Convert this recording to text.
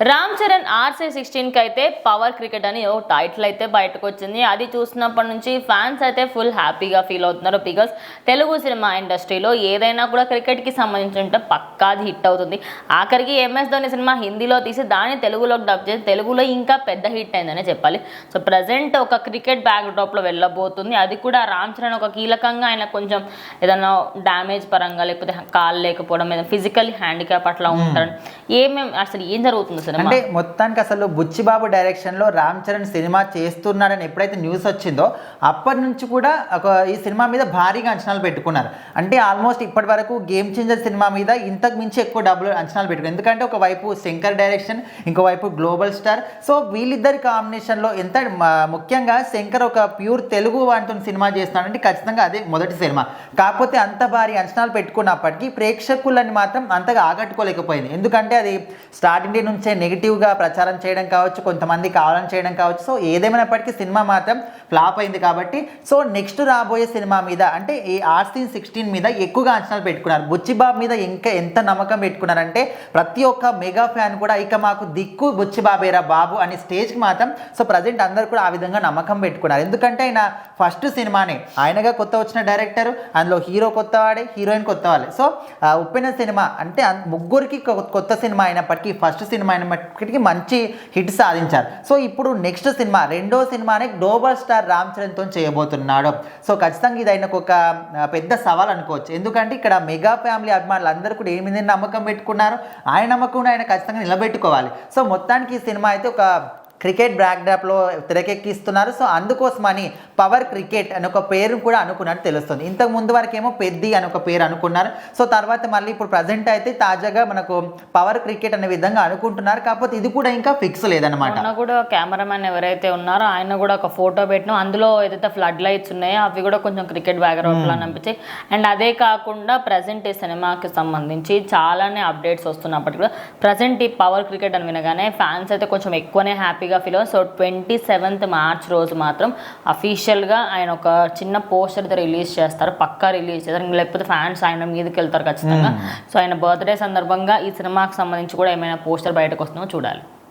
రామ్ చరణ్ RC16కి అయితే power cricket అని ఓ title అయితే బయటకు వచ్చింది. అది చూసినప్పటి నుంచి ఫ్యాన్స్ అయితే ఫుల్ హ్యాపీగా ఫీల్ అవుతున్నారు. బికాస్ తెలుగు సినిమా ఇండస్ట్రీలో ఏదైనా కూడా క్రికెట్కి సంబంధించి ఉంటే పక్కాది హిట్ అవుతుంది. ఆఖరికి MS ధోని సినిమా హిందీలో తీసి దాన్ని తెలుగులోకి డబ్ చేసి తెలుగులో ఇంకా పెద్ద హిట్ అయిందనే చెప్పాలి. సో ప్రజెంట్ ఒక క్రికెట్ బ్యాక్ డ్రాప్లో వెళ్ళబోతుంది. అది కూడా రామ్ చరణ్ ఒక కీలకంగా ఆయన కొంచెం ఏదైనా డ్యామేజ్ పరంగా లేకపోతే కాళ్ళు లేకపోవడం ఏదైనా ఫిజికల్ హ్యాండిక్యాప్ అట్లా ఉంటారు. అసలు ఏం జరుగుతుంది? అంటే మొత్తానికి అసలు బుచ్చిబాబు డైరెక్షన్ లో రామ్ చరణ్ సినిమా చేస్తున్నాడని ఎప్పుడైతే న్యూస్ వచ్చిందో అప్పటి నుంచి కూడా ఈ సినిమా మీద భారీగా అంచనాలు పెట్టుకున్నారు. అంటే ఆల్మోస్ట్ ఇప్పటి వరకు గేమ్ చేంజర్ సినిమా మీద ఇంతకు మించి ఎక్కువ డబ్బులు అంచనాలు పెట్టుకున్నారు. ఎందుకంటే ఒకవైపు శంకర్ డైరెక్షన్, ఇంకోవైపు గ్లోబల్ స్టార్. సో వీళ్ళిద్దరి కాంబినేషన్లో ఎంత ముఖ్యంగా శంకర్ ఒక ప్యూర్ తెలుగు వాటితో సినిమా చేస్తున్నాడంటే ఖచ్చితంగా అదే మొదటి సినిమా. కాకపోతే అంత భారీ అంచనాలు పెట్టుకున్నప్పటికీ ప్రేక్షకులని మాత్రం అంతగా ఆకట్టుకోలేకపోయింది. ఎందుకంటే అది స్టార్టింగ్ డే నుంచే నెగిటివ్గా ప్రచారం చేయడం కావచ్చు, కొంతమంది కావాలని చేయడం కావచ్చు. సో ఏదేమైనప్పటికీ సినిమా మాత్రం ఫ్లాప్ అయింది. కాబట్టి సో నెక్స్ట్ రాబోయే సినిమా మీద అంటే ఈ RC16 మీద ఎక్కువగా అంచనాలు పెట్టుకున్నారు. బుచ్చిబాబు మీద ఇంకా ఎంత నమ్మకం పెట్టుకున్నారంటే ప్రతి ఒక్క మెగా ఫ్యాన్ కూడా ఇక మాకు దిక్కు బుచ్చిబాబేరా బాబు అనే స్టేజ్కి మాత్రం సో ప్రజెంట్ అందరూ కూడా ఆ విధంగా నమ్మకం పెట్టుకున్నారు. ఎందుకంటే ఆయన ఫస్ట్ సినిమానే, ఆయనగా కొత్త వచ్చిన డైరెక్టర్, అందులో హీరో కొత్త వాడే, హీరోయిన్ కొత్త వాళ్ళే. సో ఉప్పెన సినిమా అంటే ముగ్గురికి కొత్త సినిమా అయినప్పటికీ ఫస్ట్ సినిమా అయినప్పటికీ మంచి హిట్ సాధించారు. సో ఇప్పుడు నెక్స్ట్ సినిమా రెండో సినిమానే గ్లోబల్ స్టార్ రామ్ చరణ్తో చేయబోతున్నాడు. సో ఖచ్చితంగా ఇది ఆయనకు ఒక పెద్ద సవాల్ అనుకోవచ్చు. ఎందుకంటే ఇక్కడ మెగా ఫ్యామిలీ అభిమానులు అందరూ కూడా ఏమి నమ్మకం పెట్టుకున్నారు, ఆయన నమ్మకం ఆయన ఖచ్చితంగా నిలబెట్టుకోవాలి. సో మొత్తానికి ఈ సినిమా అయితే ఒక క్రికెట్ బ్యాక్డ్రాప్లో తెరకెక్కిస్తున్నారు. సో అందుకోసమని పవర్ క్రికెట్ అని ఒక పేరు కూడా అనుకున్నట్టు తెలుస్తుంది. ఇంతకు ముందు వరకు ఏమో పెద్ది అని ఒక పేరు అనుకున్నారు. సో తర్వాత మళ్ళీ ఇప్పుడు ప్రజెంట్ అయితే తాజాగా మనకు పవర్ క్రికెట్ అనే విధంగా అనుకుంటున్నారు. కాకపోతే ఇది కూడా ఇంకా ఫిక్స్ లేదనమాట. కూడా కెమెరామెన్ ఎవరైతే ఉన్నారో ఆయన కూడా ఒక ఫోటో పెట్టినా అందులో ఏదైతే ఫ్లడ్ లైట్స్ ఉన్నాయో అవి కూడా కొంచెం క్రికెట్ బ్యాక్గ్రౌండ్లో అనిపించాయి. అండ్ అదే కాకుండా ప్రజెంట్ ఈ సినిమాకి సంబంధించి చాలానే అప్డేట్స్ వస్తున్నప్పటికీ కూడా ప్రజెంట్ ఈ పవర్ క్రికెట్ అని వినగానే ఫ్యాన్స్ అయితే కొంచెం ఎక్కువనే హ్యాపీగా ఫీల్. సో 27th మార్చ్ రోజు మాత్రం అఫీషియల్గా ఆయన ఒక చిన్న పోస్టర్ అయితే రిలీజ్ చేస్తారు, పక్కా రిలీజ్ చేస్తారు. లేకపోతే ఫ్యాన్స్ ఆయన మీదకి వెళ్తారు ఖచ్చితంగా. సో ఆయన బర్త్డే సందర్భంగా ఈ సినిమాకి సంబంధించి కూడా ఏమైనా పోస్టర్ బయటకు వస్తుందో చూడాలి.